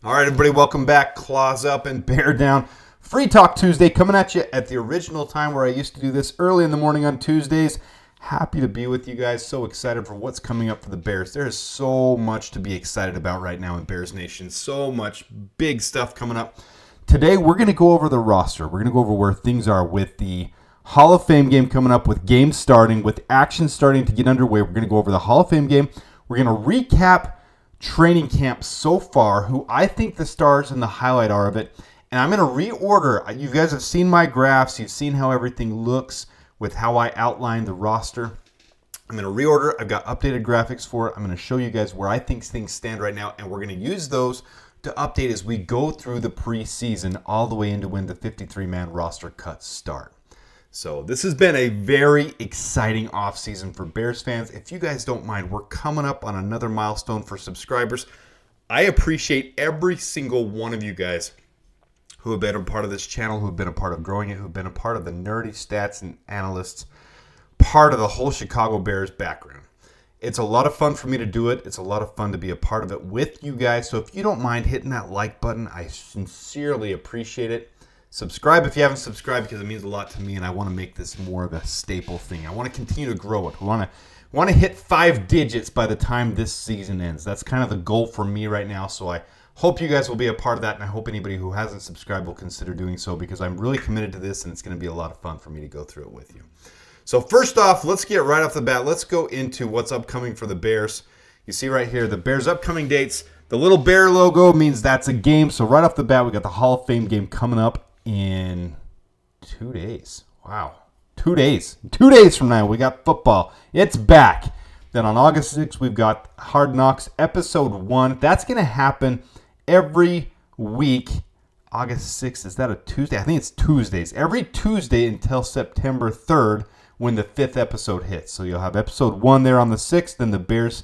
All right, everybody, welcome back. Claws up and bear down. Free Talk Tuesday coming at you at the original time where I used to do this early in the morning on Tuesdays. Happy to be with you guys. So excited for what's coming up for the Bears. There is so much to be excited about right now in Bears Nation. So much big stuff coming up. Today, we're going to go over the roster. We're going to go over where things are with the Hall of Fame game coming up, with games starting, with action starting to get underway. We're going to go over the Hall of Fame game. We're going to recap training camp so far, who I think the stars and the highlight are of it. And I'm going to reorder. You guys have seen my graphs. You've seen how everything looks with how I outline the roster. I'm going to reorder. I've got updated graphics for it. I'm going to show you guys where I think things stand right now. And we're going to use those to update as we go through the preseason all the way into when the 53-man roster cuts start. So this has been a very exciting offseason for Bears fans. If you guys don't mind, we're coming up on another milestone for subscribers. I appreciate every single one of you guys who have been a part of this channel, who have been a part of growing it, who have been a part of the nerdy stats and analysts, part of the whole Chicago Bears background. It's a lot of fun for me to do it. It's a lot of fun to be a part of it with you guys. So if you don't mind hitting that like button, I sincerely appreciate it. Subscribe if you haven't subscribed, because it means a lot to me, and I want to make this more of a staple thing. I want to continue to grow it. We want to hit 5 digits by the time this season ends. That's kind of the goal for me right now, so I hope you guys will be a part of that, and I hope anybody who hasn't subscribed will consider doing so, because I'm really committed to this, and it's going to be a lot of fun for me to go through it with you. So first off, let's get right off the bat. Let's go into what's upcoming for the Bears. You see right here, the Bears' upcoming dates. The little bear logo means that's a game, so right off the bat, we got the Hall of Fame game coming up in 2 days. Wow. 2 days. 2 days from now, we got football. It's back. Then on August 6th, we've got Hard Knocks Episode 1. That's going to happen every week. August 6th, is that a Tuesday? I think it's Tuesdays. Every Tuesday until September 3rd when the 5th episode hits. So you'll have Episode 1 there on the 6th, then the Bears'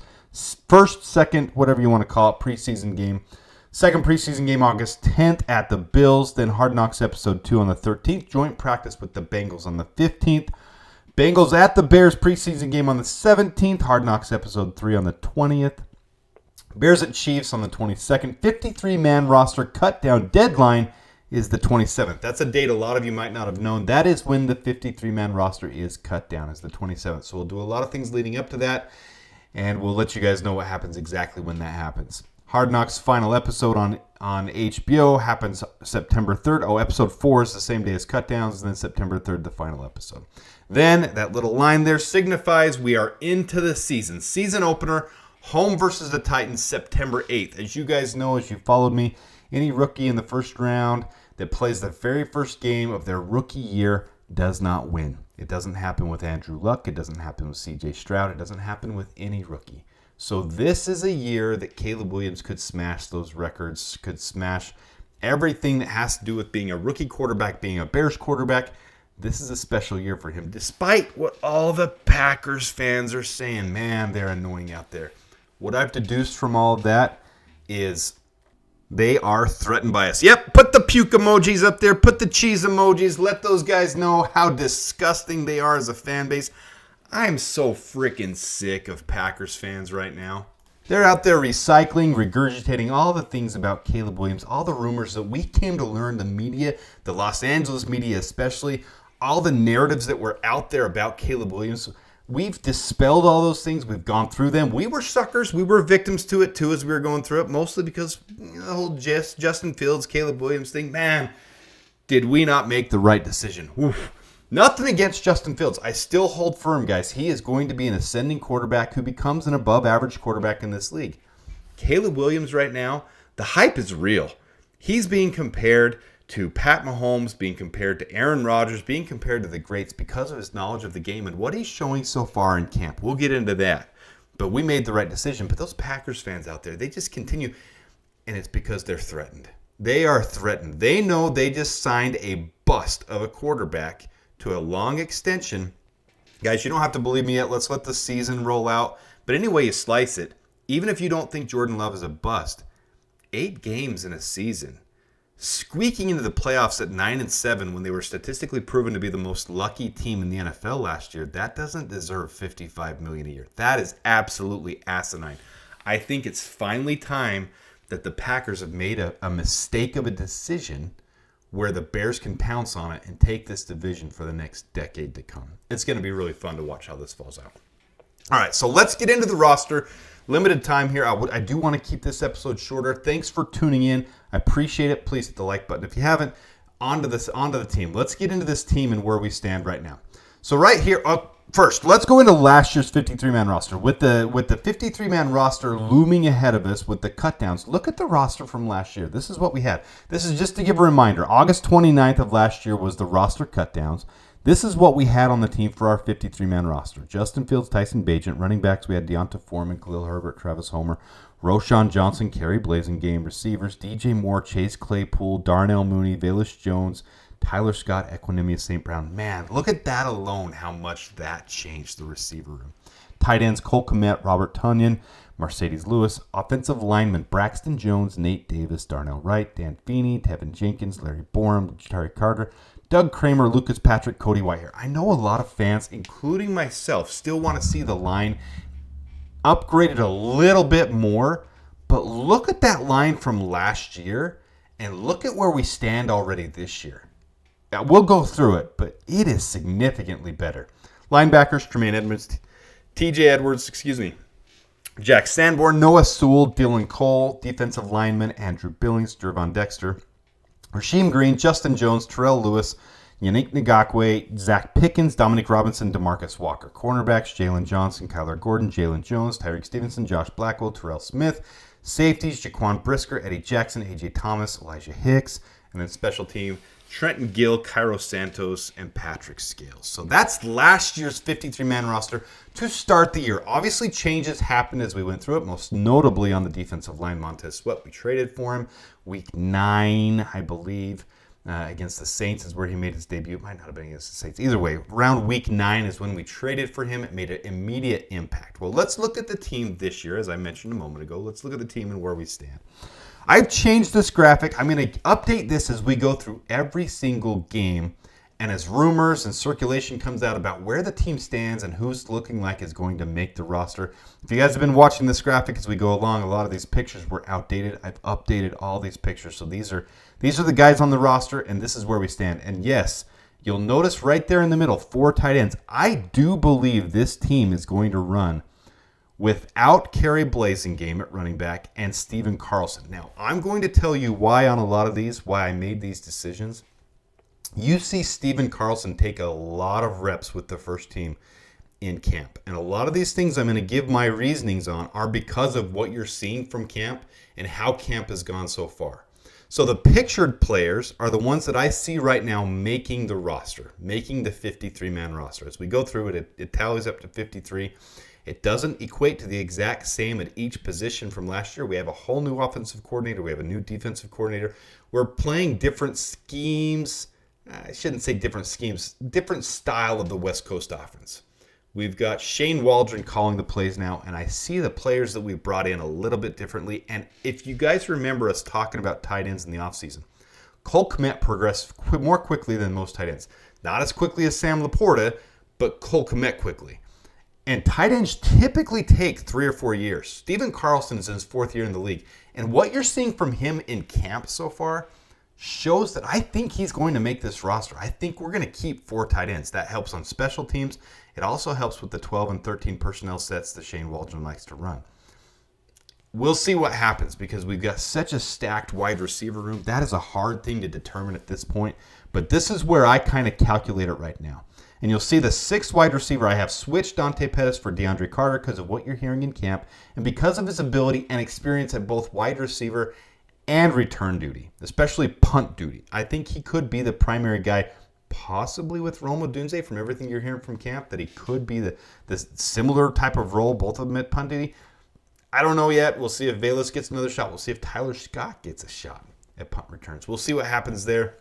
first, second, whatever you want to call it, preseason game. Second preseason game, August 10th at the Bills. Then Hard Knocks Episode 2 on the 13th. Joint practice with the Bengals on the 15th. Bengals at the Bears preseason game on the 17th. Hard Knocks Episode 3 on the 20th. Bears at Chiefs on the 22nd. 53-man roster cut down deadline is the 27th. That's a date a lot of you might not have known. That is when the 53-man roster is cut down, is the 27th. So we'll do a lot of things leading up to that, and we'll let you guys know what happens exactly when that happens. Hard Knocks final episode on HBO happens September 3rd. Oh, episode 4 is the same day as Cutdowns, and then September 3rd, the final episode. Then that little line there signifies we are into the season. Season opener, home versus the Titans, September 8th. As you guys know, as you followed me, any rookie in the first round that plays the very first game of their rookie year does not win. It doesn't happen with Andrew Luck. It doesn't happen with C.J. Stroud. It doesn't happen with any rookie. So this is a year that Caleb Williams could smash those records, could smash everything that has to do with being a rookie quarterback, being a Bears quarterback. This is a special year for him, despite what all the Packers fans are saying. Man, they're annoying out there. What I've deduced from all of that is they are threatened by us. Yep, put the puke emojis up there. Put the cheese emojis. Let those guys know how disgusting they are as a fan base. I'm so freaking sick of Packers fans right now. They're out there recycling, regurgitating all the things about Caleb Williams, all the rumors that we came to learn, the media, the Los Angeles media especially, all the narratives that were out there about Caleb Williams. We've dispelled all those things. We've gone through them. We were suckers. We were victims to it too as we were going through it, mostly because the whole Justin Fields, Caleb Williams thing. Man, did we not make the right decision? Oof. Nothing against Justin Fields. I still hold firm, guys. He is going to be an ascending quarterback who becomes an above-average quarterback in this league. Caleb Williams right now, the hype is real. He's being compared to Pat Mahomes, being compared to Aaron Rodgers, being compared to the greats because of his knowledge of the game and what he's showing so far in camp. We'll get into that. But we made the right decision. But those Packers fans out there, they just continue, and it's because they're threatened. They are threatened. They know they just signed a bust of a quarterback to a long extension. Guys, you don't have to believe me yet. Let's let the season roll out. But any way you slice it, even if you don't think Jordan Love is a bust, 8 games in a season, squeaking into the playoffs at 9-7 when they were statistically proven to be the most lucky team in the NFL last year, that doesn't deserve $55 million a year. That is absolutely asinine. I think it's finally time that the Packers have made a mistake of a decision where the Bears can pounce on it and take this division for the next decade to come. It's going to be really fun to watch how this falls out. All right, so let's get into the roster. Limited time here. I do want to keep this episode shorter. Thanks for tuning in. I appreciate it. Please hit the like button if you haven't. Onto the team. Let's get into this team and where we stand right now. So right here, first, let's go into last year's 53-man roster. With the 53-man roster looming ahead of us with the cutdowns, look at the roster from last year. This is what we had. This is just to give a reminder. August 29th of last year was the roster cutdowns. This is what we had on the team for our 53-man roster. Justin Fields, Tyson Bagent. Running backs, we had Deonta Foreman, Khalil Herbert, Travis Homer, Roshan Johnson, Kerry Blasingame. Receivers, DJ Moore, Chase Claypool, Darnell Mooney, Velus Jones, Tyler Scott, Equanimous St. Brown. Man, look at that alone, how much that changed the receiver room. Tight ends, Cole Kmet, Robert Tonyan, Mercedes Lewis. Offensive linemen, Braxton Jones, Nate Davis, Darnell Wright, Dan Feeney, Tevin Jenkins, Larry Borum, Terry Carter, Doug Kramer, Lucas Patrick, Cody Whitehair. I know a lot of fans, including myself, still want to see the line upgraded a little bit more, but look at that line from last year and look at where we stand already this year. Now, we'll go through it, but it is significantly better. Linebackers, Tremaine Edmonds, TJ Edwards, Jack Sanborn, Noah Sewell, Dylan Cole. Defensive linemen, Andrew Billings, Gervon Dexter, Rasheem Green, Justin Jones, Terrell Lewis, Yannick Ngakoue, Zach Pickens, Dominic Robinson, DeMarcus Walker. Cornerbacks, Jalen Johnson, Kyler Gordon, Jalen Jones, Tyreek Stevenson, Josh Blackwell, Terrell Smith. Safeties, Jaquan Brisker, Eddie Jackson, AJ Thomas, Elijah Hicks. And then special team, Trenton Gill, Cairo Santos, and Patrick Scales. So that's last year's 53-man roster to start the year. Obviously, changes happened as we went through it, most notably on the defensive line. Montez Sweat, we traded for him. Week 9, I believe, against the Saints is where he made his debut. It might not have been against the Saints. Either way, around week 9 is when we traded for him. It made an immediate impact. Well, let's look at the team this year. As I mentioned a moment ago, let's look at the team and where we stand. I've changed this graphic. I'm going to update this as we go through every single game and as rumors and circulation comes out about where the team stands and who's looking like is going to make the roster. If you guys have been watching this graphic as we go along, a lot of these pictures were outdated. I've updated all these pictures. So these are the guys on the roster, and this is where we stand. And yes, you'll notice right there in the middle, 4 tight ends. I do believe this team is going to run without Kerry Blasingame at running back and Steven Carlson. Now, I'm going to tell you why on a lot of these, why I made these decisions. You see Steven Carlson take a lot of reps with the first team in camp. And a lot of these things I'm going to give my reasonings on are because of what you're seeing from camp and how camp has gone so far. So the pictured players are the ones that I see right now making the roster, making the 53-man roster. As we go through it, it tallies up to 53. It doesn't equate to the exact same at each position from last year. We have a whole new offensive coordinator. We have a new defensive coordinator. We're playing different schemes. I shouldn't say different schemes. Different style of the West Coast offense. We've got Shane Waldron calling the plays now, and I see the players that we've brought in a little bit differently. And if you guys remember us talking about tight ends in the offseason, Cole Kmet progressed more quickly than most tight ends. Not as quickly as Sam Laporta, but Cole Kmet quickly. And tight ends typically take 3 or 4 years. Steven Carlson is in his 4th year in the league. And what you're seeing from him in camp so far shows that I think he's going to make this roster. I think we're going to keep 4 tight ends. That helps on special teams. It also helps with the 12 and 13 personnel sets that Shane Waldron likes to run. We'll see what happens because we've got such a stacked wide receiver room. That is a hard thing to determine at this point. But this is where I kind of calculate it right now. And you'll see the 6th wide receiver, I have switched Dante Pettis for DeAndre Carter because of what you're hearing in camp and because of his ability and experience at both wide receiver and return duty, especially punt duty. I think he could be the primary guy, possibly with Rome Odunze from everything you're hearing from camp, that he could be this similar type of role, both of them at punt duty. I don't know yet. We'll see if Velus gets another shot. We'll see if Tyler Scott gets a shot at punt returns. We'll see what happens there.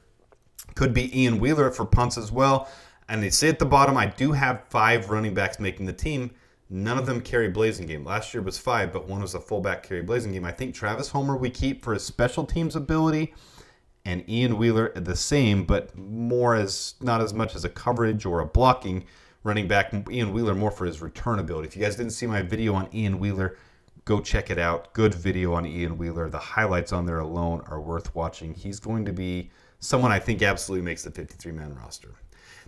Could be Ian Wheeler for punts as well. And they say at the bottom, I do have 5 running backs making the team. None of them carry Blasingame. Last year was 5, but one was a fullback carry Blasingame. I think Travis Homer we keep for his special teams ability, and Ian Wheeler the same, but not as much as a coverage or a blocking running back. Ian Wheeler more for his return ability. If you guys didn't see my video on Ian Wheeler, Go check it out. Good video on Ian Wheeler. The highlights on there alone are worth watching. He's going to be someone I think absolutely makes the 53-man roster.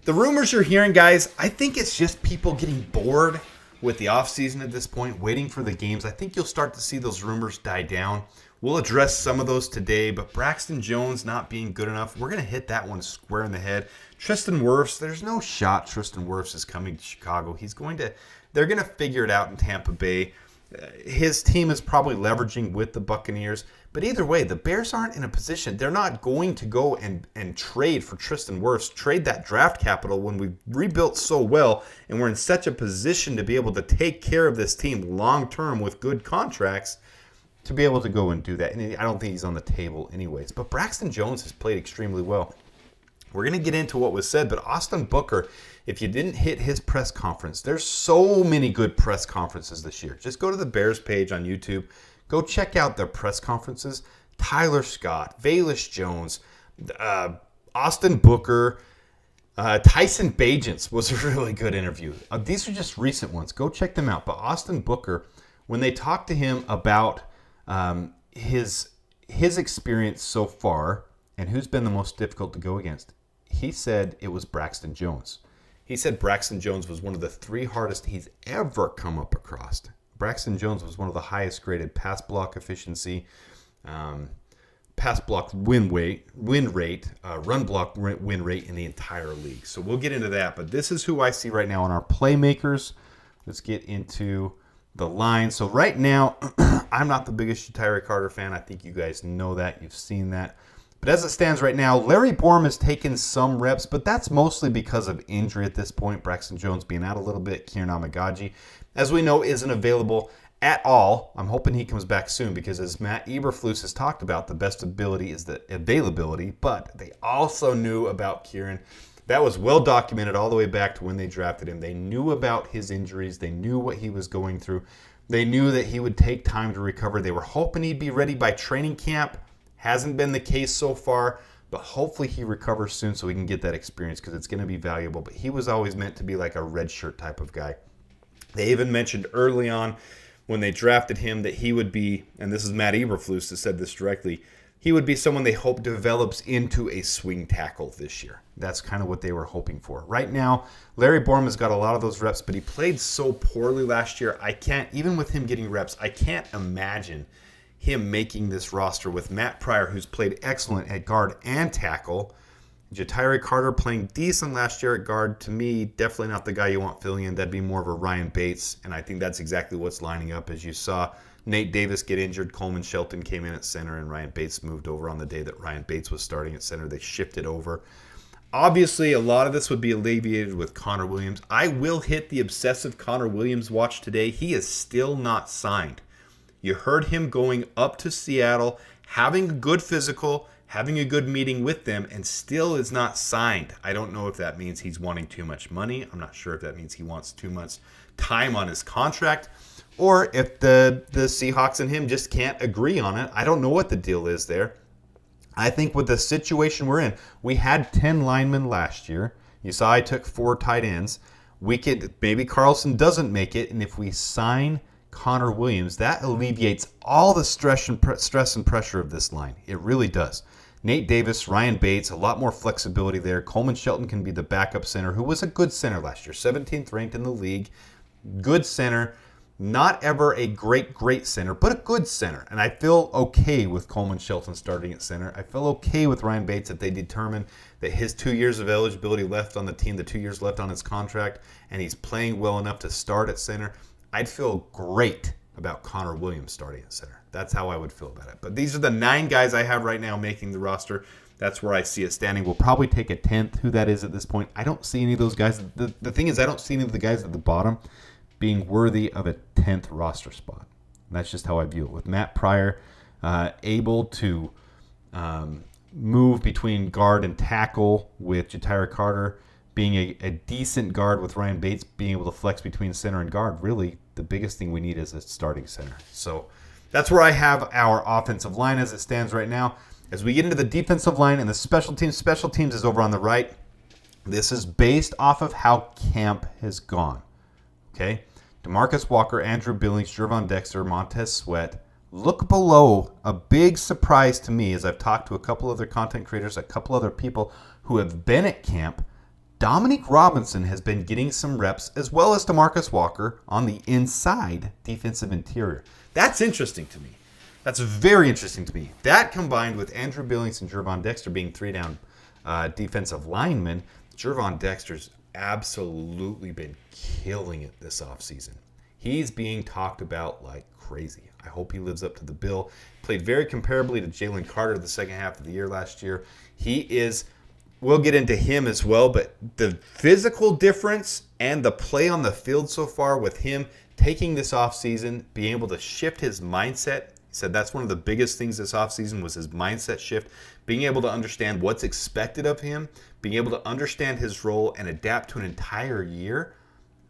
The rumors you're hearing, guys, I think it's just people getting bored with the offseason at this point, waiting for the games. I think you'll start to see those rumors die down. We'll address some of those today, but Braxton Jones not being good enough, we're going to hit that one square in the head. Tristan Wirfs, there's no shot Tristan Wirfs is coming to Chicago. They're going to figure it out in Tampa Bay. His team is probably leveraging with the Buccaneers. But either way, the Bears aren't in a position. They're not going to go and trade for Tristan Wirfs, trade that draft capital when we've rebuilt so well and we're in such a position to be able to take care of this team long-term with good contracts to be able to go and do that. And I don't think he's on the table anyways. But Braxton Jones has played extremely well. We're going to get into what was said, but Austin Booker, if you didn't hit his press conference, there's so many good press conferences this year. Just go to the Bears page on YouTube. Go check out their press conferences. Tyler Scott, Velus Jones, Austin Booker, Tyson Bagents was a really good interview. These are just recent ones. Go check them out. But Austin Booker, when they talked to him about his experience so far and who's been the most difficult to go against, he said it was Braxton Jones. He said Braxton Jones was one of the 3 hardest he's ever come up across. Braxton Jones was one of the highest graded pass block efficiency, pass block win rate, run block win rate in the entire league. So we'll get into that. But this is who I see right now in our playmakers. Let's get into the line. So right now, I'm not the biggest Tyree Carter fan. I think you guys know that. You've seen that. But as it stands right now, Larry Borom has taken some reps, but that's mostly because of injury at this point. Braxton Jones being out a little bit. Kieran Amagaji, as we know, isn't available at all. I'm hoping he comes back soon because, as Matt Eberflus has talked about, the best ability is the availability, but they also knew about Kieran. That was well documented all the way back to when they drafted him. They knew about his injuries. They knew what he was going through. They knew that he would take time to recover. They were hoping he'd be ready by training camp. Hasn't been the case so far, but hopefully he recovers soon so we can get that experience because it's going to be valuable. But he was always meant to be like a red shirt type of guy. They even mentioned early on when they drafted him that he would be, and this is Matt Eberflus that said this directly, he would be someone they hope develops into a swing tackle this year. That's kind of what they were hoping for. Right now, Larry Borom has got a lot of those reps, but he played so poorly last year. Even with him getting reps, I can't imagine him making this roster with Matt Pryor, who's played excellent at guard and tackle. Ja'Tyre Carter playing decent last year at guard. To me, definitely not the guy you want filling in. That'd be more of a Ryan Bates, and I think that's exactly what's lining up. As you saw Nate Davis get injured, Coleman Shelton came in at center, and Ryan Bates moved over on the day that Ryan Bates was starting at center. They shifted over. Obviously, a lot of this would be alleviated with Connor Williams. I will hit the obsessive Connor Williams watch today. He is still not signed. You heard him going up to Seattle, having a good physical, having a good meeting with them, and still is not signed. I don't know if that means he's wanting too much money. I'm not sure if that means he wants too much time on his contract, or if the Seahawks and him just can't agree on it. I don't know what the deal is there. I think with the situation we're in, we had 10 linemen last year. You saw I took 4 tight ends. Maybe Carlson doesn't make it, and if we sign Connor Williams, that alleviates all the stress and pressure of this line. It really does. Nate Davis, Ryan Bates, a lot more flexibility there. Coleman Shelton can be the backup center, who was a good center last year, 17th ranked in the league. Good center. Not ever a great center, but a good center. And I feel okay with Coleman Shelton starting at center. I feel okay with Ryan Bates if they determine that his 2 years of eligibility left on the team, the 2 years left on his contract, and he's playing well enough to start at center. I'd feel great about Connor Williams starting at center. That's how I would feel about it. But these are the 9 guys I have right now making the roster. That's where I see it standing. We'll probably take a 10th, who that is at this point. I don't see any of those guys. The thing is, I don't see any of the guys at the bottom being worthy of a 10th roster spot. And that's just how I view it. With Matt Pryor able to move between guard and tackle, with Ja'Tyre Carter being a decent guard, with Ryan Bates being able to flex between center and guard, really the biggest thing we need is a starting center. So that's where I have our offensive line as it stands right now. As we get into the defensive line and the special teams is over on the right. This is based off of how camp has gone. Okay? DeMarcus Walker, Andrew Billings, Gervon Dexter, Montez Sweat. Look below. A big surprise to me as I've talked to a couple other content creators, a couple other people who have been at camp. Dominique Robinson has been getting some reps, as well as DeMarcus Walker, on the inside defensive interior. That's interesting to me. That's very interesting to me. That combined with Andrew Billings and Gervon Dexter being 3-down defensive linemen, Gervon Dexter's absolutely been killing it this offseason. He's being talked about like crazy. I hope he lives up to the bill. Played very comparably to Jalen Carter the second half of the year last year. We'll get into him as well, but the physical difference and the play on the field so far with him taking this offseason, being able to shift his mindset. He said that's one of the biggest things this offseason was his mindset shift, being able to understand what's expected of him, being able to understand his role and adapt to an entire year.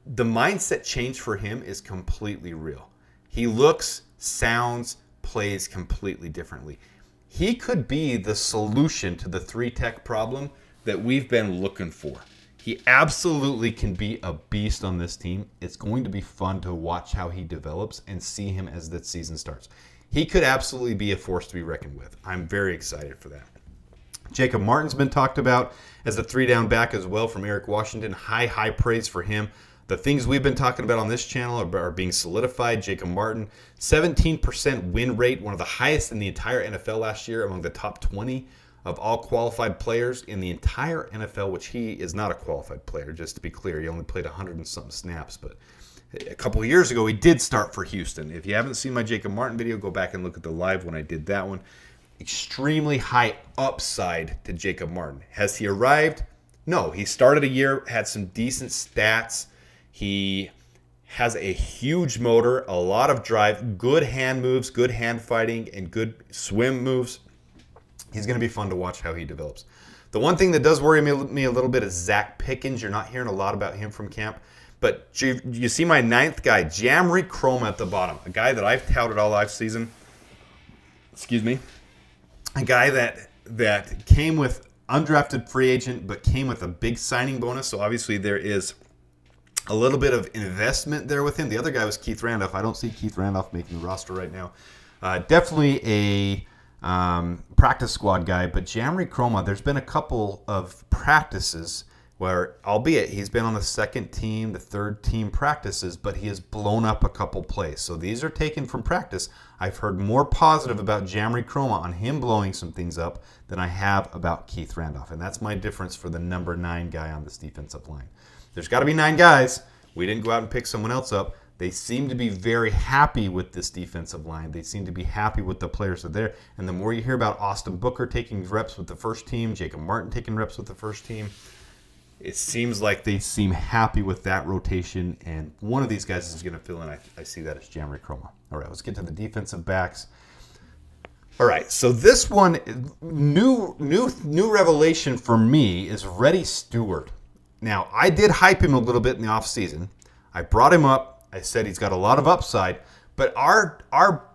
The mindset change for him is completely real. He looks, sounds, plays completely differently. He could be the solution to the 3-tech problem that we've been looking for. He absolutely can be a beast on this team. It's going to be fun to watch how he develops and see him as the season starts. He could absolutely be a force to be reckoned with. I'm very excited for that. Jacob Martin's been talked about as a 3-down back as well from Eric Washington. High praise for him. The things we've been talking about on this channel are being solidified. Jacob Martin, 17% win rate, one of the highest in the entire NFL last year, among the top 20 of all qualified players in the entire NFL, which he is not a qualified player, just to be clear. He only played 100 and something snaps, but a couple of years ago, he did start for Houston. If you haven't seen my Jacob Martin video, go back and look at the live when I did that one. Extremely high upside to Jacob Martin. Has he arrived? No. He started a year, had some decent stats. He has a huge motor, a lot of drive, good hand moves, good hand fighting, and good swim moves. He's going to be fun to watch how he develops. The one thing that does worry me a little bit is Zach Pickens. You're not hearing a lot about him from camp. But you see my 9th guy, Jamry Chroma at the bottom, a guy that I've touted all offseason. Excuse me. A guy that came with undrafted free agent, but came with a big signing bonus. So obviously there is a little bit of investment there with him. The other guy was Keith Randolph. I don't see Keith Randolph making the roster right now. Definitely a practice squad guy, but Jamry Chroma, there's been a couple of practices where, albeit he's been on the second team, the third team practices, but he has blown up a couple plays. So these are taken from practice. I've heard more positive about Jamry Chroma on him blowing some things up than I have about Keith Randolph. And that's my difference for the number 9 guy on this defensive line. There's got to be 9 guys. We didn't go out and pick someone else up. They seem to be very happy with this defensive line. They seem to be happy with the players that are there. And the more you hear about Austin Booker taking reps with the first team, Jacob Martin taking reps with the first team, it seems like they seem happy with that rotation. And one of these guys is going to fill in. I see that as Jamry Chroma. All right, let's get to the defensive backs. All right, so this one, new revelation for me is Reddy Stewart. Now, I did hype him a little bit in the offseason. I brought him up. I said he's got a lot of upside. But our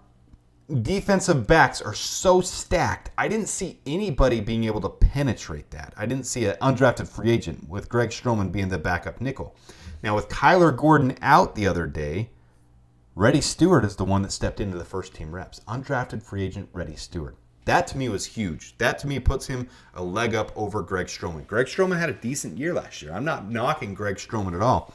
defensive backs are so stacked, I didn't see anybody being able to penetrate that. I didn't see an undrafted free agent with Greg Stroman being the backup nickel. Now, with Kyler Gordon out the other day, Reddy Stewart is the one that stepped into the first team reps. Undrafted free agent Reddy Stewart. That to me was huge. That to me puts him a leg up over Greg Stroman. Greg Stroman had a decent year last year. I'm not knocking Greg Stroman at all.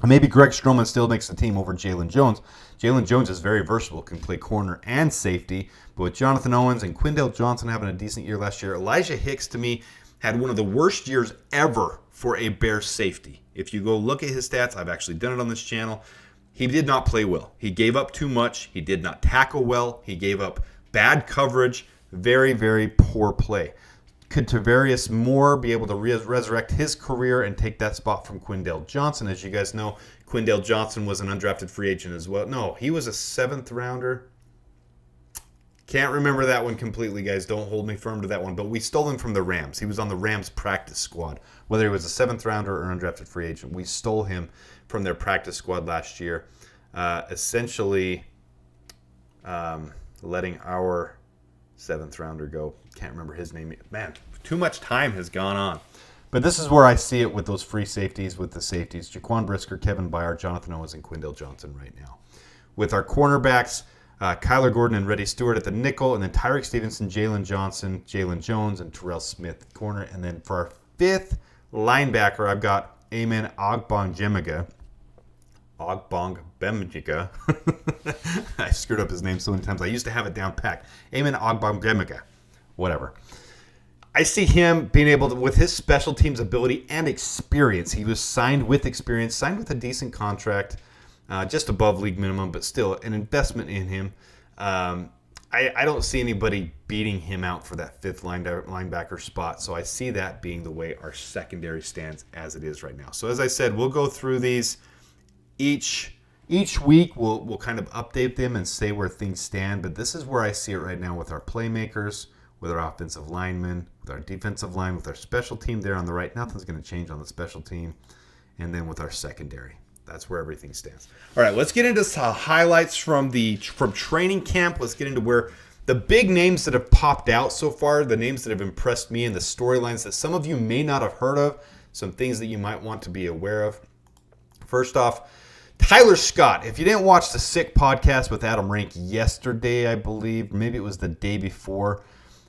Maybe Greg Stroman still makes the team over Jalen Jones. Jalen Jones is very versatile, can play corner and safety. But with Jonathan Owens and Quindale Johnson having a decent year last year, Elijah Hicks to me had one of the worst years ever for a Bears safety. If you go look at his stats, I've actually done it on this channel. He did not play well. He gave up too much. He did not tackle well. He gave up bad coverage. Very, very poor play. Could Tavarius Moore be able to resurrect his career and take that spot from Quindale Johnson? As you guys know, Quindale Johnson was an undrafted free agent as well. No, he was a 7th rounder. Can't remember that one completely, guys. Don't hold me firm to that one. But we stole him from the Rams. He was on the Rams practice squad. Whether he was a 7th rounder or undrafted free agent, we stole him from their practice squad last year. Essentially letting our 7th rounder go. Can't remember his name. Man, too much time has gone on. But this is where I see it with those free safeties, with the safeties. Jaquan Brisker, Kevin Byard, Jonathan Owens, and Quindale Johnson right now. With our cornerbacks, Kyler Gordon and Reddy Stewart at the nickel, and then Tyreek Stevenson, Jalen Johnson, Jalen Jones, and Terrell Smith at corner. And then for our fifth linebacker, I've got Amen Ogbongbemiga. I screwed up his name so many times. I used to have it down packed. Amen Ogbongbemiga. Whatever. I see him being able to, with his special teams ability and experience. He was signed with experience, signed with a decent contract, just above league minimum, but still an investment in him. I don't see anybody beating him out for that fifth linebacker spot. So I see that being the way our secondary stands as it is right now. So as I said, we'll go through these each week. We'll kind of update them and say where things stand. But this is where I see it right now with our playmakers, with our offensive linemen, with our defensive line, with our special team there on the right. Nothing's going to change on the special team. And then with our secondary. That's where everything stands. All right, let's get into some highlights from training camp. Let's get into where the big names that have popped out so far, the names that have impressed me, and the storylines that some of you may not have heard of, some things that you might want to be aware of. First off, Tyler Scott. If you didn't watch the Sick podcast with Adam Rank yesterday, I believe, maybe it was the day before,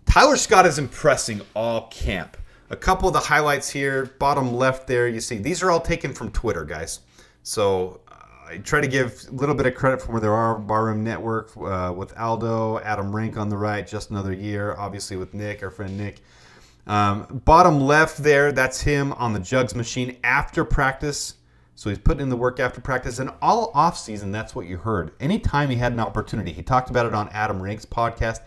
Tyler Scott is impressing all camp. A couple of the highlights here, bottom left there, you see, these are all taken from Twitter, guys. So I try to give a little bit of credit from where there are Barroom Network with Aldo, Adam Rank on the right, just another year, obviously with Nick, our friend Nick. Bottom left there, that's him on the jugs machine after practice. So he's putting in the work after practice. And all offseason, that's what you heard. Anytime he had an opportunity, he talked about it on Adam Rank's podcast.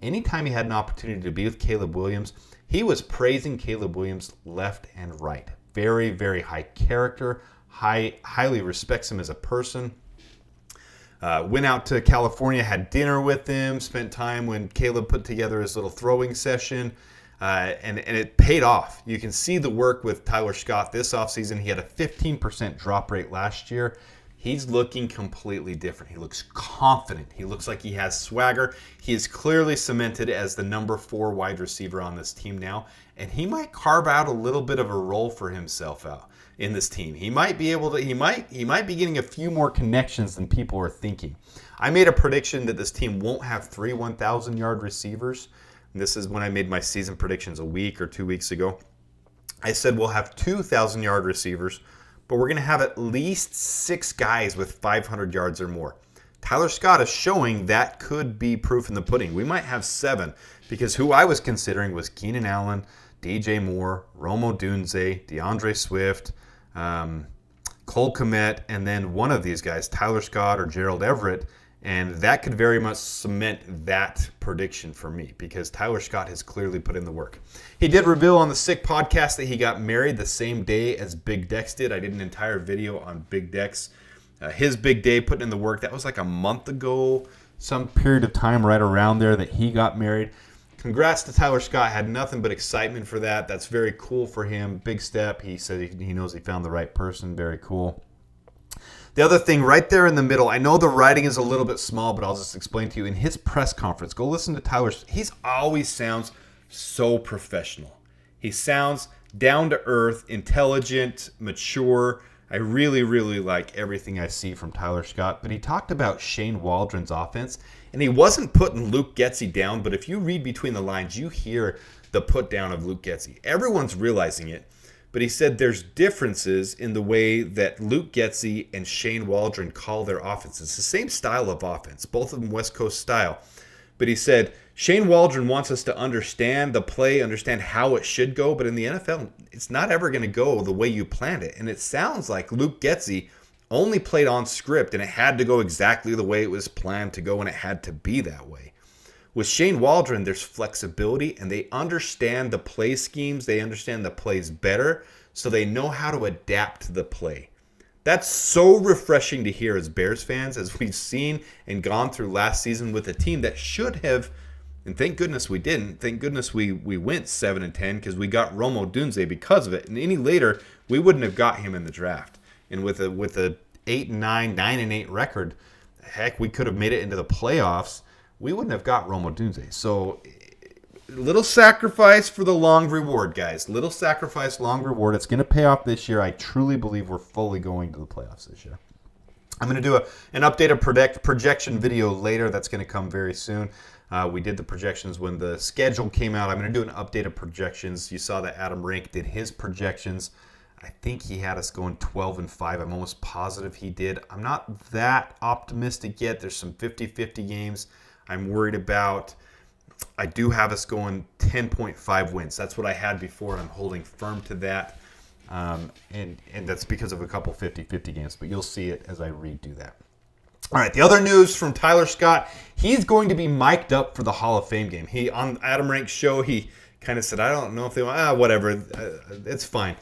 Anytime he had an opportunity to be with Caleb Williams, he was praising Caleb Williams left and right. Very, very high character. Highly respects him as a person. Went out to California, had dinner with him, spent time when Caleb put together his little throwing session. And it paid off. You can see the work with Tyler Scott this offseason. He had a 15% drop rate last year. He's looking completely different. He looks confident. He looks like he has swagger. He is clearly cemented as the number 4 wide receiver on this team now. And he might carve out a little bit of a role for himself out in this team. He might be able to, he might be getting a few more connections than people are thinking. I made a prediction that this team won't have 3 1,000-yard receivers. And this is when I made my season predictions a week or 2 weeks ago. I said we'll have 2,000-yard receivers, but we're going to have at least 6 guys with 500 yards or more. Tyler Scott is showing that could be proof in the pudding. We might have 7, because who I was considering was Keenan Allen, DJ Moore, Rome Odunze, DeAndre Swift, Cole Kmet, and then one of these guys, Tyler Scott or Gerald Everett. And that could very much cement that prediction for me, because Tyler Scott has clearly put in the work. He did reveal on the Sick podcast that he got married the same day as Big Dex did. I did an entire video on Big Dex. His big day, putting in the work. That was like a month ago, some period of time right around there that he got married. Congrats to Tyler Scott. Had nothing but excitement for that. That's very cool for him. Big step. He said he knows he found the right person. Very cool. The other thing right there in the middle, I know the writing is a little bit small, but I'll just explain to you. In his press conference, go listen to Tyler. He always sounds so professional. He sounds down to earth, intelligent, mature. I really, really like everything I see from Tyler Scott. But he talked about Shane Waldron's offense, and he wasn't putting Luke Getsy down, but if you read between the lines, you hear the put down of Luke Getsy. Everyone's realizing it. But he said there's differences in the way that Luke Getsy and Shane Waldron call their offenses. It's the same style of offense, both of them West Coast style. But he said Shane Waldron wants us to understand the play, understand how it should go. But in the NFL, it's not ever going to go the way you planned it. And it sounds like Luke Getsy only played on script, and it had to go exactly the way it was planned to go, and it had to be that way. With Shane Waldron, there's flexibility, and they understand the play schemes. They understand the plays better, so they know how to adapt to the play. That's so refreshing to hear as Bears fans, as we've seen and gone through last season with a team that should have, and thank goodness we didn't. Thank goodness we went 7-10 because we got Rome Odunze because of it. And any later, we wouldn't have got him in the draft. And with a 8-9, 9-8 record, heck, we could have made it into the playoffs. We wouldn't have got Rome Odunze. So little sacrifice for the long reward, guys. Little sacrifice, long reward. It's going to pay off this year. I truly believe we're fully going to the playoffs this year. I'm going to do an updated projection video later. That's going to come very soon. We did the projections when the schedule came out. I'm going to do an updated projections. You saw that Adam Rank did his projections. I think he had us going 12-5. I'm almost positive he did. I'm not that optimistic yet. There's some 50-50 games I'm worried about. I do have us going 10.5 wins. That's what I had before. I'm holding firm to that. And that's because of a couple 50-50 games. But you'll see it as I redo that. All right, the other news from Tyler Scott. He's going to be mic'd up for the Hall of Fame game. On Adam Rank's show, he kind of said, I don't know if they want, whatever. It's fine.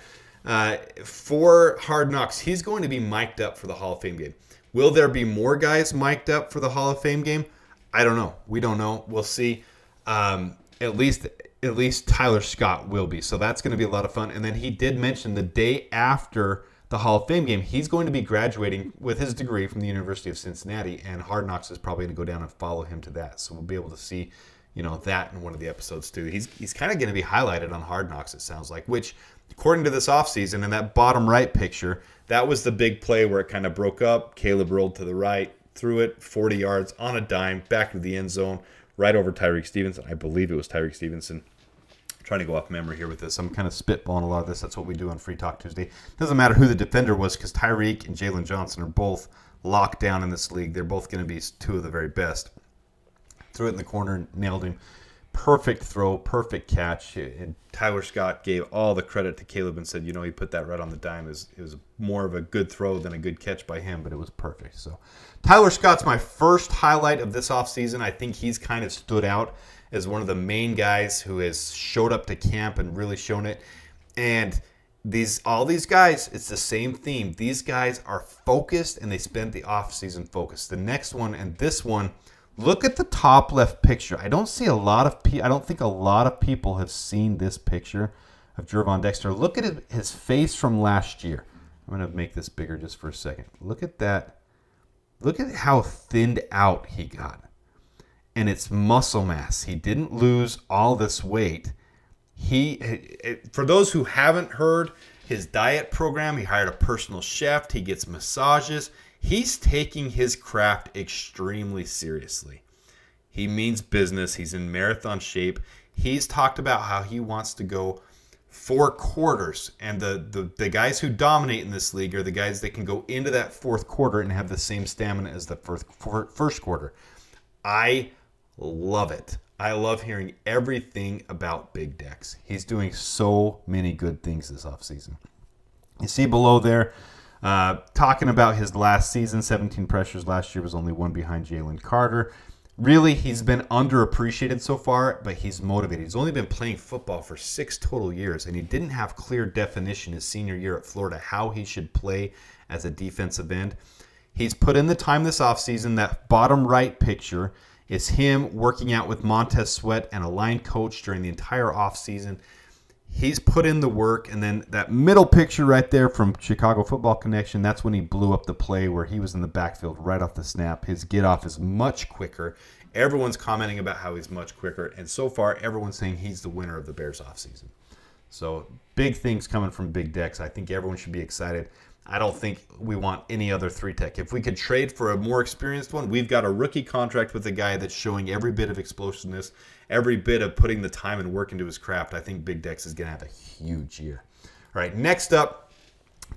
For Hard Knocks, he's going to be mic'd up for the Hall of Fame game. Will there be more guys mic'd up for the Hall of Fame game? I don't know. We don't know. We'll see. At least Tyler Scott will be. So that's going to be a lot of fun. And then he did mention the day after the Hall of Fame game, he's going to be graduating with his degree from the University of Cincinnati, and Hard Knocks is probably going to go down and follow him to that. So we'll be able to see, that in one of the episodes too. He's kind of going to be highlighted on Hard Knocks, it sounds like, which according to this offseason, in that bottom right picture, that was the big play where it kind of broke up. Caleb rolled to the right, threw it 40 yards on a dime, back to the end zone, right over Tyreek Stevenson. I believe it was Tyreek Stevenson. I'm trying to go off memory here with this. I'm kind of spitballing a lot of this. That's what we do on Free Talk Tuesday. Doesn't matter who the defender was because Tyreek and Jalen Johnson are both locked down in this league. They're both going to be two of the very best. Threw it in the corner, nailed him. Perfect throw, perfect catch. And Tyler Scott gave all the credit to Caleb and said, he put that right on the dime. It was more of a good throw than a good catch by him, but it was perfect. So Tyler Scott's my first highlight of this offseason. I think he's kind of stood out as one of the main guys who has showed up to camp and really shown it. And all these guys, it's the same theme. These guys are focused and they spent the offseason focused. The next one and this one, look at the top left picture. I don't think a lot of people have seen this picture of Gervon Dexter. Look at his face from last year. I'm going to make this bigger just for a second. Look at that. Look at how thinned out he got. And it's muscle mass. He didn't lose all this weight. For those who haven't heard his diet program, he hired a personal chef. He gets massages. He's taking his craft extremely seriously. He means business. He's in marathon shape. He's talked about how he wants to go 4 quarters. And the guys who dominate in this league are the guys that can go into that 4th quarter and have the same stamina as the first quarter. I love it. I love hearing everything about Big Dex. He's doing so many good things this offseason. You see below there, talking about his last season, 17 pressures last year, was only 1 behind Jalen Carter. Really, he's been underappreciated so far, but he's motivated. He's only been playing football for 6 total years, and he didn't have clear definition his senior year at Florida how he should play as a defensive end. He's put in the time this offseason. That bottom right picture is him working out with Montez Sweat and a line coach during the entire offseason. He's put in the work, and then that middle picture right there from Chicago Football Connection, that's when he blew up the play where he was in the backfield right off the snap. His get-off is much quicker. Everyone's commenting about how he's much quicker, and so far everyone's saying he's the winner of the Bears offseason. So big things coming from Big Dex. I think everyone should be excited. I don't think we want any other 3-tech. If we could trade for a more experienced one, we've got a rookie contract with a guy that's showing every bit of explosiveness, every bit of putting the time and work into his craft. I think Big Dex is going to have a huge year. All right, next up,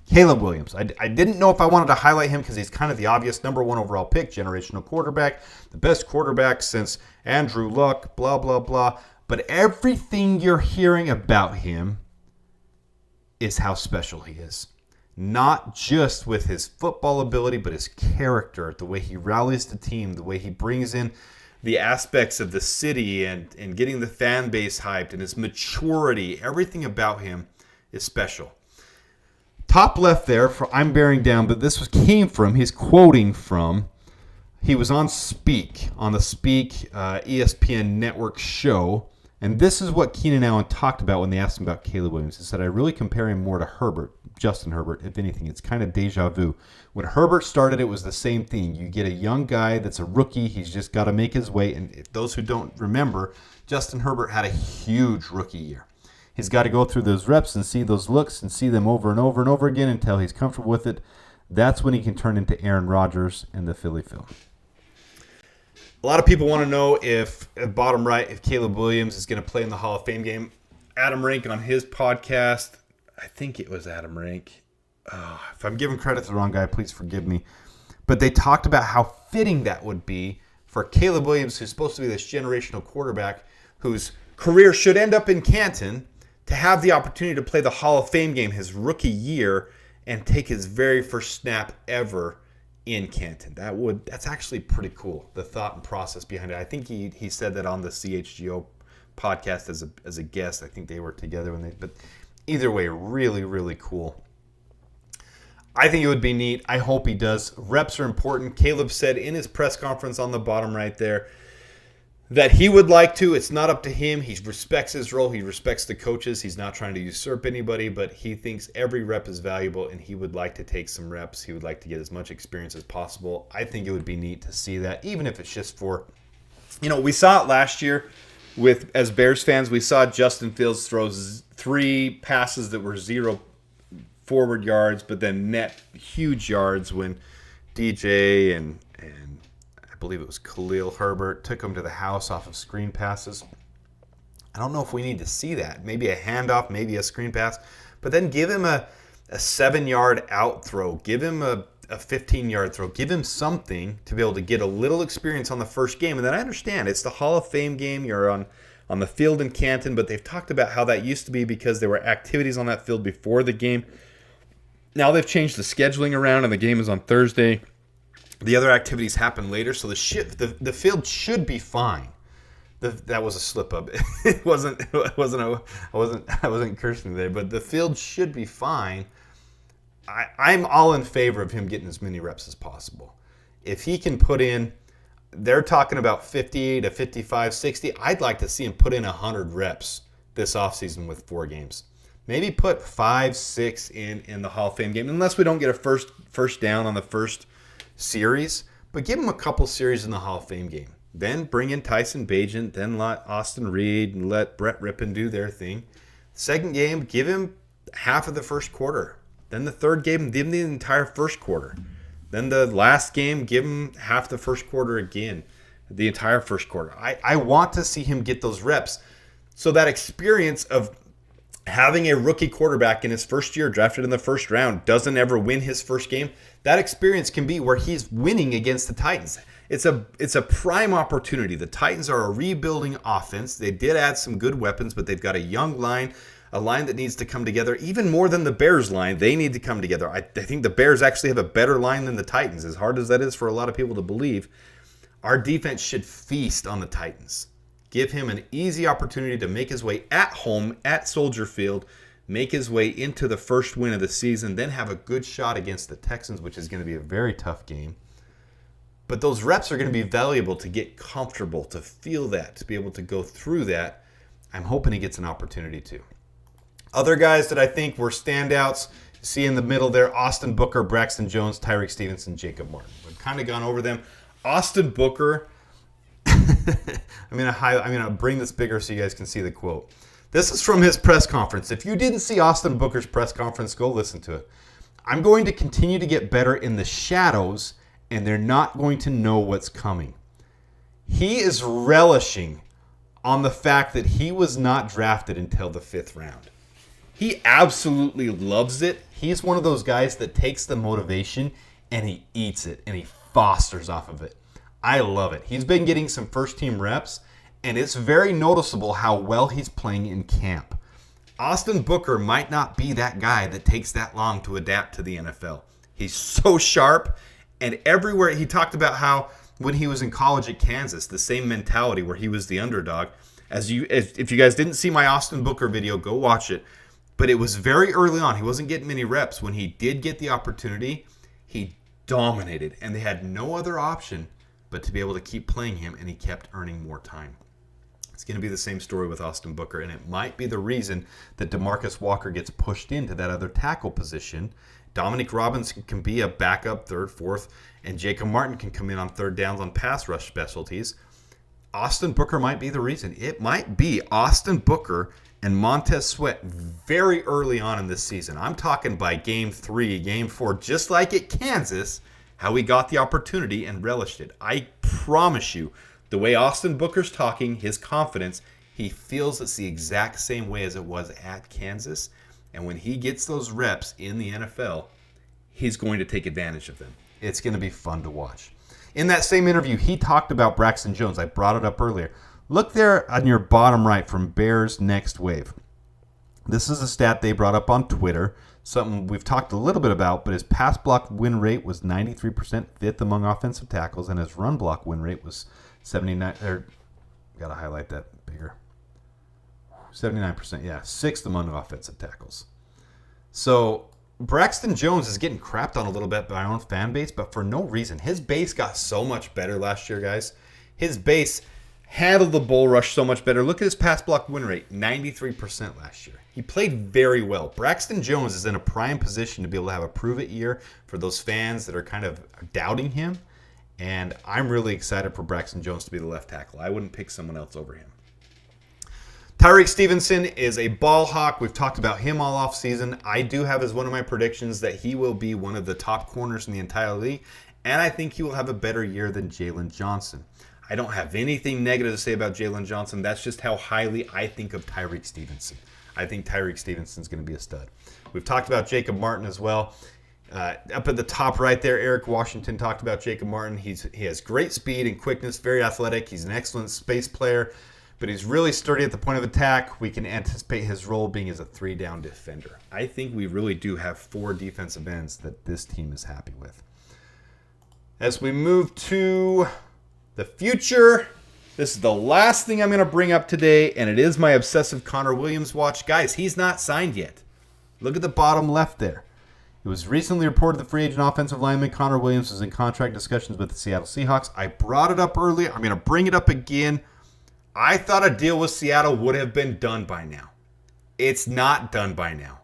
Caleb Williams. I didn't know if I wanted to highlight him because he's kind of the obvious number 1 overall pick, generational quarterback, the best quarterback since Andrew Luck, blah, blah, blah. But everything you're hearing about him is how special he is. Not just with his football ability, but his character, the way he rallies the team, the way he brings in the aspects of the city and getting the fan base hyped, and his maturity. Everything about him is special. Top left there, I'm bearing down, but he's quoting from, he was on the Speak ESPN network show, and this is what Keenan Allen talked about when they asked him about Caleb Williams. He said, I really compare him more to Justin Herbert. If anything, it's kind of deja vu. When Herbert started, it was the same thing. You get a young guy that's a rookie. He's just got to make his way. And if those who don't remember, Justin Herbert had a huge rookie year. He's got to go through those reps and see those looks and see them over and over and over again until he's comfortable with it. That's when he can turn into Aaron Rodgers and the Philly Phil. A lot of people want to know if, at bottom right, if Caleb Williams is going to play in the Hall of Fame game. Adam Rank on his podcast, I think it was Adam Rank. If I'm giving credit to the wrong guy, please forgive me. But they talked about how fitting that would be for Caleb Williams, who's supposed to be this generational quarterback whose career should end up in Canton, to have the opportunity to play the Hall of Fame game his rookie year and take his very first snap ever in Canton. That's actually pretty cool, the thought and process behind it. I think he said that on the CHGO podcast as a guest. I think they were together but either way, really, really cool. I think it would be neat. I hope he does. Reps are important. Caleb said in his press conference on the bottom right there that he would like to. It's not up to him. He respects his role. He respects the coaches. He's not trying to usurp anybody, but he thinks every rep is valuable, and he would like to take some reps. He would like to get as much experience as possible. I think it would be neat to see that, even if it's just for, we saw it last year as Bears fans. We saw Justin Fields throw 3 passes that were 0 forward yards, but then net huge yards when DJ and I believe it was Khalil Herbert took him to the house off of screen passes. I don't know if we need to see that. Maybe a handoff, maybe a screen pass, but then give him a 7-yard out throw. Give him a 15-yard throw. Give him something to be able to get a little experience on the first game. And then I understand it's the Hall of Fame game. You're on the field in Canton, but they've talked about how that used to be because there were activities on that field before the game. Now they've changed the scheduling around, and the game is on Thursday. The other activities happen later, so the field should be fine. That was a slip up. I wasn't cursing today, but the field should be fine. I'm all in favor of him getting as many reps as possible. If he can put in, they're talking about 50 to 55, 60. I'd like to see him put in 100 reps this offseason with 4 games. Maybe put 5, 6 in the Hall of Fame game, unless we don't get a first down on the first series. But give him a couple series in the Hall of Fame game. Then bring in Tyson Bagent, then let Austin Reed and let Brett Rippon do their thing. Second game, give him half of the first quarter. Then the third game, give him the entire first quarter. Then the last game, give him half the first quarter again, the entire first quarter. I want to see him get those reps. So that experience of having a rookie quarterback in his first year, drafted in the first round, doesn't ever win his first game, that experience can be where he's winning against the Titans. It's a prime opportunity. The Titans are a rebuilding offense. They did add some good weapons, but they've got a young line, a line that needs to come together even more than the Bears line. They need to come together. I think the Bears actually have a better line than the Titans, as hard as that is for a lot of people to believe. Our defense should feast on the Titans. Give him an easy opportunity to make his way at home at Soldier Field, make his way into the first win of the season, then have a good shot against the Texans, which is going to be a very tough game. But those reps are going to be valuable to get comfortable, to feel that, to be able to go through that. I'm hoping he gets an opportunity to. Other guys that I think were standouts, see in the middle there, Austin Booker, Braxton Jones, Tyreek Stevenson, Jacob Martin. We've kind of gone over them. Austin Booker, I'm going to bring this bigger so you guys can see the quote. This is from his press conference. If you didn't see Austin Booker's press conference, go listen to it. I'm going to continue to get better in the shadows, and they're not going to know what's coming. He is relishing on the fact that he was not drafted until the 5th round. He absolutely loves it. He's one of those guys that takes the motivation and he eats it and he fosters off of it. I love it. He's been getting some first-team reps, and it's very noticeable how well he's playing in camp. Austin Booker might not be that guy that takes that long to adapt to the NFL. He's so sharp, and everywhere he talked about how when he was in college at Kansas, the same mentality where he was the underdog. If you guys didn't see my Austin Booker video, go watch it. But it was very early on. He wasn't getting many reps. When he did get the opportunity, he dominated, and they had no other option but to be able to keep playing him, and he kept earning more time. It's going to be the same story with Austin Booker, and it might be the reason that DeMarcus Walker gets pushed into that other tackle position. Dominic Robinson can be a backup, 3rd, 4th, and Jacob Martin can come in on 3rd downs on pass rush specialties. Austin Booker might be the reason. It might be Austin Booker and Montez Sweat very early on in this season. I'm talking by game 3, game 4, just like at Kansas, how he got the opportunity and relished it. I promise you, the way Austin Booker's talking, his confidence, he feels it's the exact same way as it was at Kansas. And when he gets those reps in the NFL, he's going to take advantage of them. It's going to be fun to watch. In that same interview, he talked about Braxton Jones. I brought it up earlier. Look there on your bottom right from Bears Next Wave. This is a stat they brought up on Twitter, something we've talked a little bit about, but his pass block win rate was 93%, fifth among offensive tackles, and his run block win rate was 79. Got to highlight that bigger. 79%, yeah, sixth among offensive tackles. So Braxton Jones is getting crapped on a little bit by our own fan base, but for no reason. His base got so much better last year, guys. His base handled the bull rush so much better. Look at his pass block win rate, 93% last year. He played very well. Braxton Jones is in a prime position to be able to have a prove-it year for those fans that are kind of doubting him, and I'm really excited for Braxton Jones to be the left tackle. I wouldn't pick someone else over him. Tyreek Stevenson is a ball hawk. We've talked about him all off season. I do have as one of my predictions that he will be one of the top corners in the entire league, and I think he will have a better year than Jalen Johnson. I don't have anything negative to say about Jalen Johnson. That's just how highly I think of Tyreek Stevenson. I think Tyreek Stevenson's going to be a stud. We've talked about Jacob Martin as well. Up at the top right there, Eric Washington talked about Jacob Martin. He has great speed and quickness, very athletic. He's an excellent space player, but he's really sturdy at the point of attack. We can anticipate his role being as a 3-down defender. I think we really do have 4 defensive ends that this team is happy with. As we move to the future, this is the last thing I'm going to bring up today, and it is my obsessive Connor Williams watch. Guys, he's not signed yet. Look at the bottom left there. It was recently reported the free agent offensive lineman Connor Williams was in contract discussions with the Seattle Seahawks. I brought it up earlier. I'm going to bring it up again. I thought a deal with Seattle would have been done by now. It's not done by now.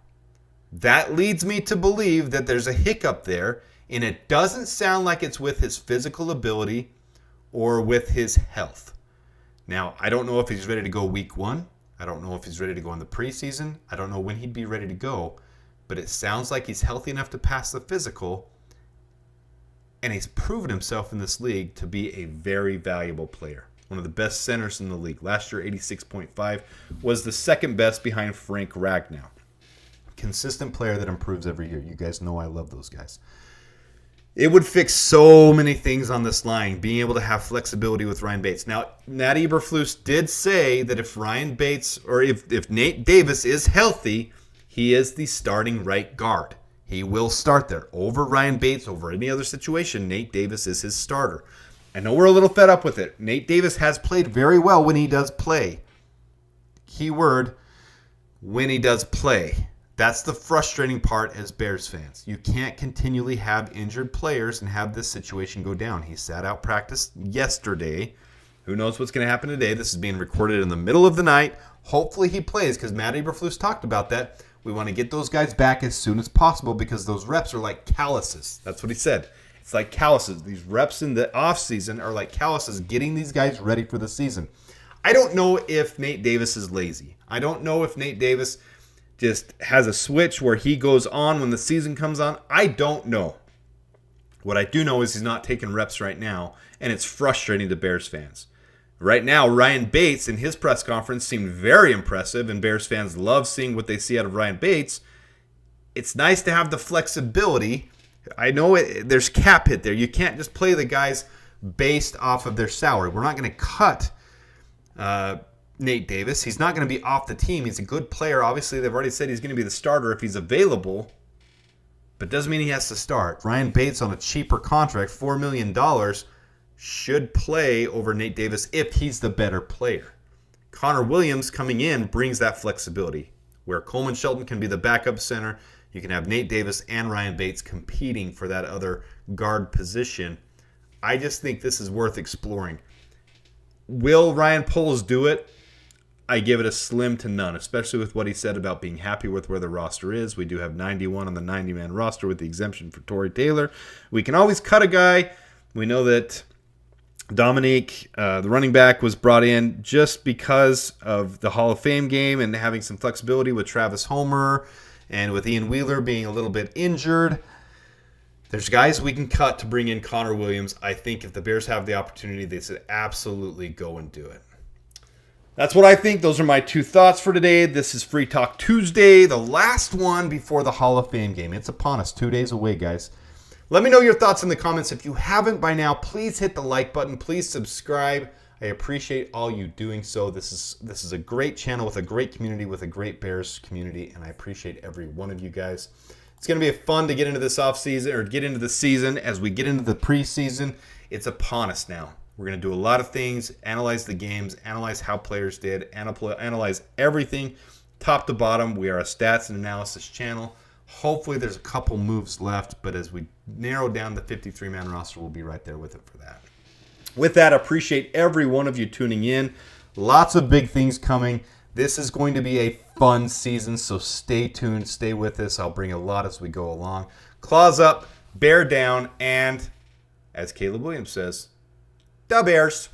That leads me to believe that there's a hiccup there, and it doesn't sound like it's with his physical ability or with his health. Now, I don't know if he's ready to go week 1. I don't know if he's ready to go in the preseason. I don't know when he'd be ready to go, but it sounds like he's healthy enough to pass the physical, and he's proven himself in this league to be a very valuable player. One of the best centers in the league. Last year, 86.5 was the second best behind Frank Ragnow. Consistent player that improves every year. You guys know I love those guys. It would fix so many things on this line, being able to have flexibility with Ryan Bates. Now, Matt Eberflus did say that if Ryan Bates, or if Nate Davis is healthy, he is the starting right guard. He will start there. Over Ryan Bates, over any other situation, Nate Davis is his starter. I know we're a little fed up with it. Nate Davis has played very well when he does play. Keyword, when he does play. That's the frustrating part as Bears fans. You can't continually have injured players and have this situation go down. He sat out practice yesterday. Who knows what's going to happen today? This is being recorded in the middle of the night. Hopefully he plays because Matt Eberflus talked about that. We want to get those guys back as soon as possible because those reps are like calluses. That's what he said. It's like calluses. These reps in the offseason are like calluses getting these guys ready for the season. I don't know if Nate Davis is lazy. I don't know if Nate Davis just has a switch where he goes on when the season comes on. I don't know. What I do know is he's not taking reps right now, and it's frustrating to Bears fans. Right now, Ryan Bates in his press conference seemed very impressive, and Bears fans love seeing what they see out of Ryan Bates. It's nice to have the flexibility. I know there's cap hit there. You can't just play the guys based off of their salary. We're not going to cut Nate Davis. He's not going to be off the team. He's a good player. Obviously, they've already said he's going to be the starter if he's available, but doesn't mean he has to start. Ryan Bates on a cheaper contract, $4 million, should play over Nate Davis if he's the better player. Connor Williams coming in brings that flexibility where Coleman Shelton can be the backup center. You can have Nate Davis and Ryan Bates competing for that other guard position. I just think this is worth exploring. Will Ryan Poles do it? I give it a slim to none, especially with what he said about being happy with where the roster is. We do have 91 on the 90-man roster with the exemption for Torrey Taylor. We can always cut a guy. We know that Dominique, the running back, was brought in just because of the Hall of Fame game and having some flexibility with Travis Homer and with Ian Wheeler being a little bit injured. There's guys we can cut to bring in Connor Williams. I think if the Bears have the opportunity, they should absolutely go and do it. That's what I think. Those are my 2 thoughts for today. This is Free Talk Tuesday, the last one before the Hall of Fame game. It's upon us, 2 days away, guys. Let me know your thoughts in the comments. If you haven't by now, please hit the like button. Please subscribe. I appreciate all you doing so. This is a great channel with a great community, with a great Bears community, and I appreciate every one of you guys. It's going to be fun to get into this offseason, or get into the season. As we get into the preseason, it's upon us now. We're going to do a lot of things, analyze the games, analyze how players did, analyze everything top to bottom. We are a stats and analysis channel. Hopefully there's a couple moves left, but as we narrow down the 53-man roster, we'll be right there with it for that. With that, I appreciate every one of you tuning in. Lots of big things coming. This is going to be a fun season, so stay tuned, stay with us. I'll bring a lot as we go along. Claws up, bear down, and as Caleb Williams says, dabears.